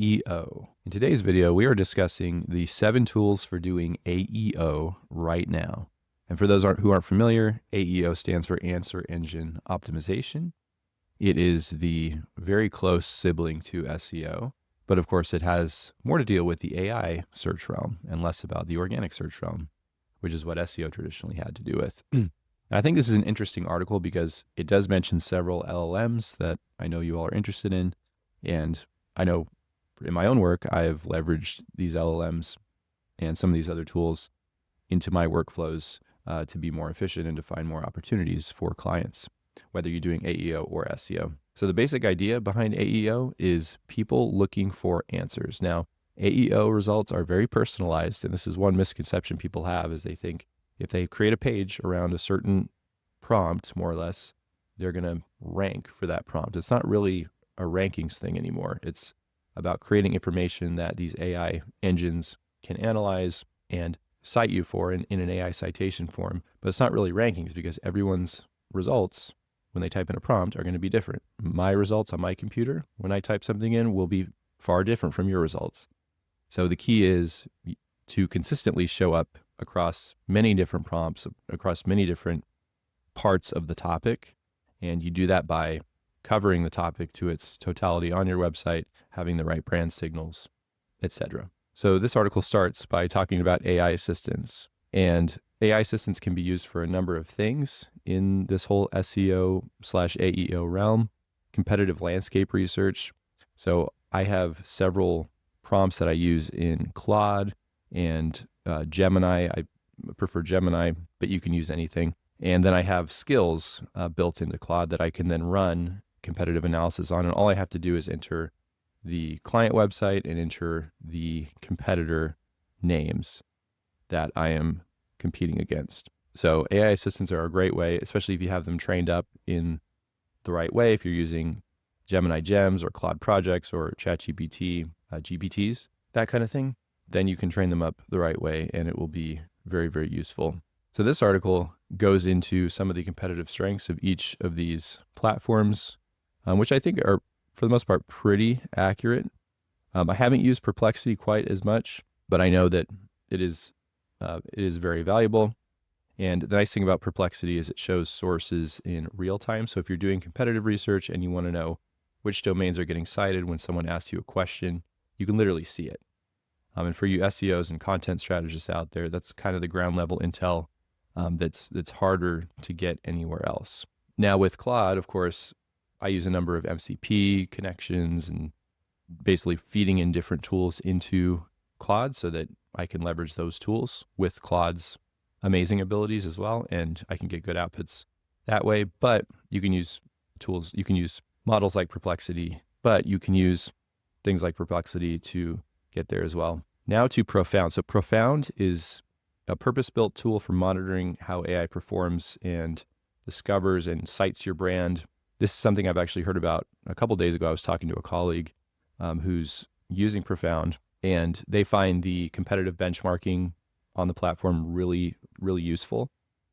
AEO. In today's video, we are discussing the 7 tools for doing AEO right now. And for those who aren't familiar, AEO stands for Answer Engine Optimization. It is the very close sibling to SEO, but of course it has more to deal with the AI search realm and less about the organic search realm, which is what SEO traditionally had to do with. And I think this is an interesting article because it does mention several LLMs that I know you all are interested in. And I know in my own work, I've leveraged these LLMs and some of these other tools into my workflows to be more efficient and to find more opportunities for clients, whether you're doing AEO or SEO. So the basic idea behind AEO is people looking for answers. Now, AEO results are very personalized, and this is one misconception people have is they think if they create a page around a certain prompt, more or less, they're going to rank for that prompt. It's not really a rankings thing anymore. It's about creating information that these AI engines can analyze and cite you for in an AI citation form. But it's not really rankings because everyone's results when they type in a prompt are going to be different. My results on my computer, when I type something in, will be far different from your results. So the key is to consistently show up across many different prompts, across many different parts of the topic. And you do that by covering the topic to its totality on your website, having the right brand signals, etc. So this article starts by talking about AI assistants. And AI assistants can be used for a number of things in this whole SEO/AEO realm. Competitive landscape research. So I have several prompts that I use in Claude and Gemini. I prefer Gemini, but you can use anything. And then I have skills built into Claude that I can then run competitive analysis on. And all I have to do is enter the client website and enter the competitor names that I am competing against. So AI assistants are a great way, especially if you have them trained up in the right way. If you're using Gemini Gems or Claude projects or ChatGPT, GPTs, that kind of thing, then you can train them up the right way and it will be very, very useful. So this article goes into some of the competitive strengths of each of these platforms, which I think are, for the most part, pretty accurate. I haven't used Perplexity quite as much, but I know that it is very valuable. And the nice thing about Perplexity is it shows sources in real time. So if you're doing competitive research and you want to know which domains are getting cited when someone asks you a question, you can literally see it. And for you SEOs and content strategists out there, that's kind of the ground level intel that's harder to get anywhere else. Now with Claude, of course, I use a number of MCP connections and basically feeding in different tools into Claude so that I can leverage those tools with Claude's amazing abilities as well, and I can get good outputs that way. But you can use tools, you can use models like Perplexity, but you can use things like Perplexity to get there as well. Now to Profound. So Profound is a purpose-built tool for monitoring how AI performs and discovers and cites your brand. This is something I've actually heard about a couple days ago. I was talking to a colleague who's using Profound, and they find the competitive benchmarking on the platform really, really useful.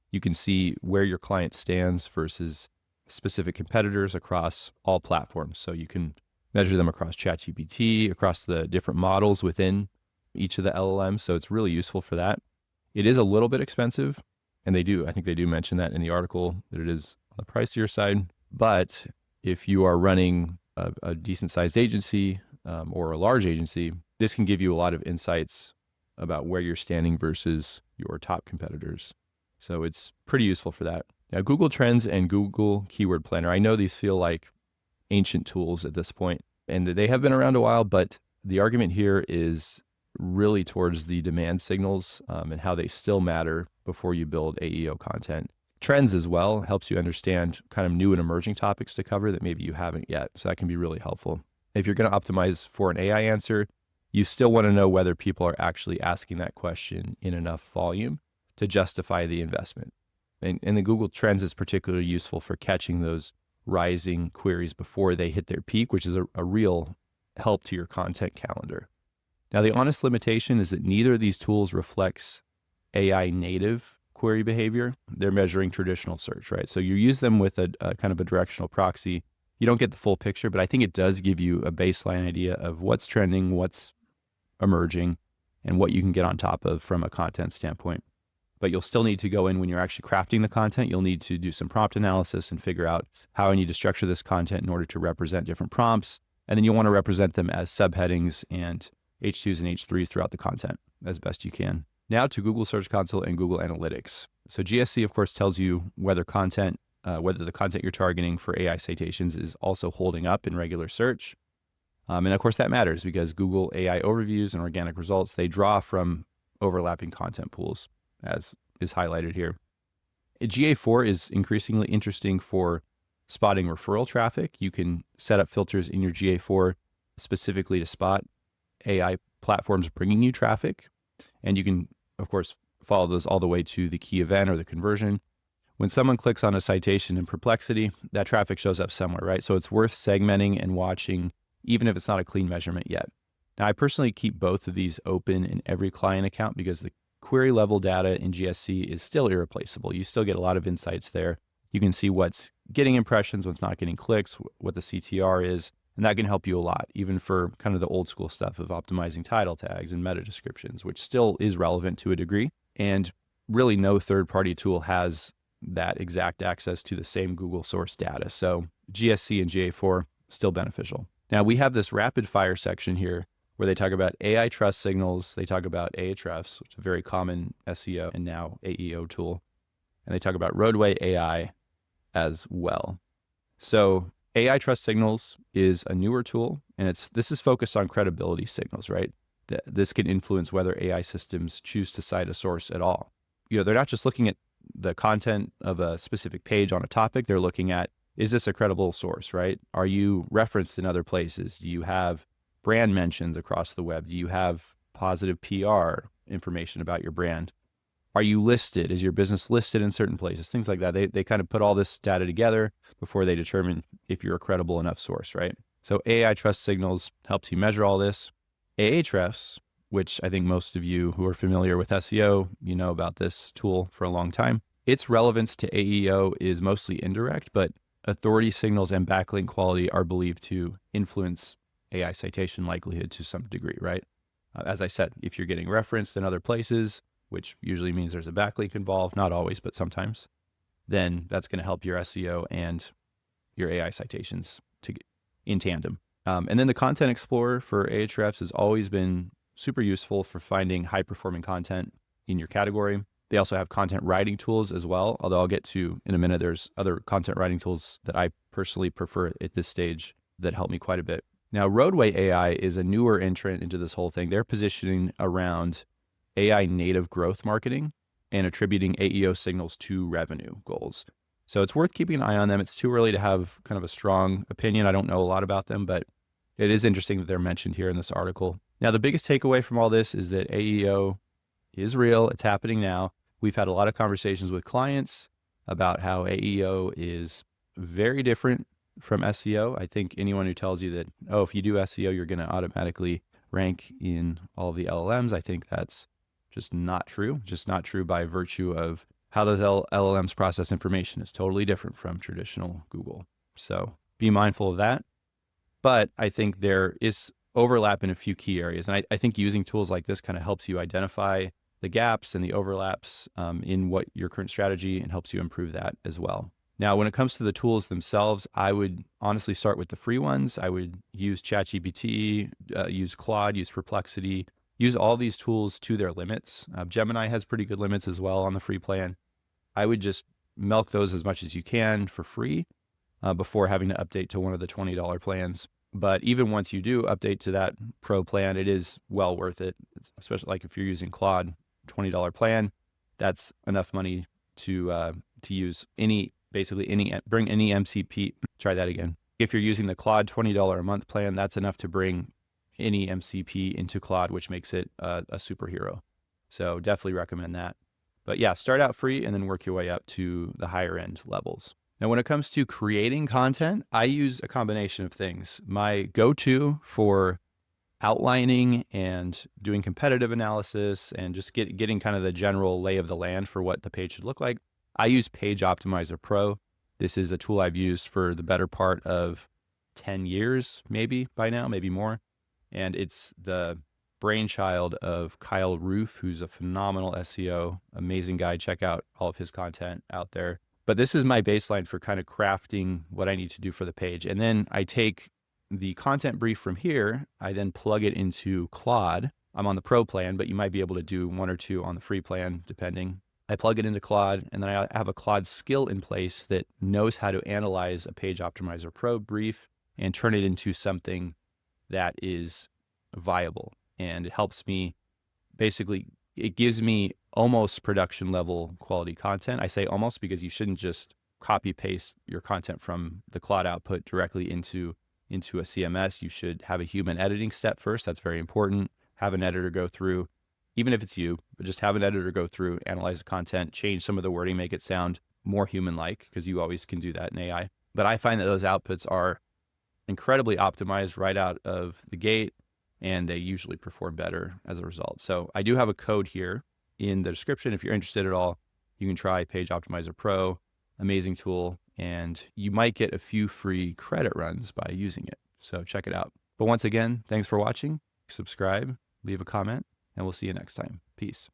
You can see where your client stands versus specific competitors across all platforms. So you can measure them across ChatGPT, across the different models within each of the LLMs. So it's really useful for that. It is a little bit expensive, and I think they do mention that in the article, that it is on the pricier side. But if you are running a decent sized agency or a large agency, this can give you a lot of insights about where you're standing versus your top competitors. So it's pretty useful for that. Now, Google Trends and Google Keyword Planner, I know these feel like ancient tools at this point, and they have been around a while, but the argument here is really towards the demand signals and how they still matter before you build AEO content. Trends as well helps you understand kind of new and emerging topics to cover that maybe you haven't yet. So that can be really helpful. If you're going to optimize for an AI answer, you still want to know whether people are actually asking that question in enough volume to justify the investment. And the Google Trends is particularly useful for catching those rising queries before they hit their peak, which is a real help to your content calendar. Now, the honest limitation is that neither of these tools reflects AI native query behavior. They're measuring traditional search, right? So you use them with a kind of a directional proxy You don't get the full picture, but I think it does give you a baseline idea of what's trending, what's emerging, and what you can get on top of from a content standpoint. But you'll still need to go in when you're actually crafting the content. You'll need to do some prompt analysis and figure out how I need to structure this content in order to represent different prompts. And then you'll want to represent them as subheadings and H2s and H3s throughout the content as best you can. Now to Google Search Console and Google Analytics. So GSC, of course, tells you whether the content you're targeting for AI citations is also holding up in regular search. And of course, that matters because Google AI overviews and organic results, they draw from overlapping content pools, as is highlighted here. GA4 is increasingly interesting for spotting referral traffic. You can set up filters in your GA4 specifically to spot AI platforms bringing you traffic. And you can, of course, follow those all the way to the key event or the conversion. When someone clicks on a citation in Perplexity, that traffic shows up somewhere, right? So it's worth segmenting and watching, even if it's not a clean measurement yet. Now, I personally keep both of these open in every client account because the query level data in GSC is still irreplaceable. You still get a lot of insights there. You can see what's getting impressions, what's not getting clicks, what the CTR is, and that can help you a lot, even for kind of the old school stuff of optimizing title tags and meta descriptions, which still is relevant to a degree. And really no third-party tool has that exact access to the same Google source data. So GSC and GA4 still beneficial. Now we have this rapid fire section here where they talk about AI trust signals. They talk about Ahrefs, which is a very common SEO and now AEO tool. And they talk about roadway AI as well. So AI trust signals is a newer tool, and this is focused on credibility signals, right? This can influence whether AI systems choose to cite a source at all. They're not just looking at the content of a specific page on a topic. They're looking at, is this a credible source, right? Are you referenced in other places? Do you have brand mentions across the web? Do you have positive PR information about your brand? Are you listed? Is your business listed in certain places? Things like that. They kind of put all this data together before they determine if you're a credible enough source, right? So AI trust signals helps you measure all this. Ahrefs, which I think most of you who are familiar with SEO, you know about this tool for a long time. Its relevance to AEO is mostly indirect, but authority signals and backlink quality are believed to influence AI citation likelihood to some degree, right? As I said, if you're getting referenced in other places, which usually means there's a backlink involved, not always, but sometimes, then that's going to help your SEO and your AI citations in tandem. And then the Content Explorer for Ahrefs has always been super useful for finding high-performing content in your category. They also have content writing tools as well, although I'll get to in a minute. There's other content writing tools that I personally prefer at this stage that help me quite a bit. Now, Roadway AI is a newer entrant into this whole thing. They're positioning around AI native growth marketing and attributing AEO signals to revenue goals. So it's worth keeping an eye on them. It's too early to have kind of a strong opinion. I don't know a lot about them, but it is interesting that they're mentioned here in this article. Now, the biggest takeaway from all this is that AEO is real. It's happening now. We've had a lot of conversations with clients about how AEO is very different from SEO. I think anyone who tells you that, oh, if you do SEO, you're going to automatically rank in all of the LLMs, I think that's just not true. Just not true by virtue of how those LLMs process information is totally different from traditional Google. So be mindful of that. But I think there is overlap in a few key areas. And I think using tools like this kind of helps you identify the gaps and the overlaps in what your current strategy and helps you improve that as well. Now, when it comes to the tools themselves, I would honestly start with the free ones. I would use ChatGPT, use Claude, use Perplexity, use all these tools to their limits. Gemini has pretty good limits as well on the free plan. I would just milk those as much as you can for free before having to update to one of the $20 plans. But even once you do update to that pro plan, it is well worth it. Especially like if you're using Claude, $20 plan, that's enough money to use bring any MCP. Try that again. If you're using the Claude $20 a month plan, that's enough to bring any MCP into Claude, which makes it a superhero. So definitely recommend that. But yeah, start out free and then work your way up to the higher end levels. Now, when it comes to creating content, I use a combination of things. My go-to for outlining and doing competitive analysis and just getting kind of the general lay of the land for what the page should look like, I use PageOptimizer Pro. This is a tool I've used for the better part of 10 years, maybe by now, maybe more. And it's the brainchild of Kyle Roof, who's a phenomenal SEO, amazing guy. Check out all of his content out there. But this is my baseline for kind of crafting what I need to do for the page. And then I take the content brief from here, I then plug it into Claude. I'm on the pro plan, but you might be able to do one or two on the free plan, depending. I plug it into Claude, and then I have a Claude skill in place that knows how to analyze a PageOptimizer Pro brief and turn it into something that is viable. And it helps me, basically, it gives me almost production level quality content. I say almost because you shouldn't just copy paste your content from the Claude output directly into a CMS. You should have a human editing step first. That's very important. Have an editor go through, even if it's you, but just have an editor go through, analyze the content, change some of the wording, make it sound more human-like, because you always can do that in AI. But I find that those outputs are incredibly optimized right out of the gate, and they usually perform better as a result. So I do have a code here in the description. If you're interested at all, you can try PageOptimizer Pro, amazing tool, and you might get a few free credit runs by using it. So check it out. But once again, thanks for watching. Subscribe, leave a comment, and we'll see you next time. Peace.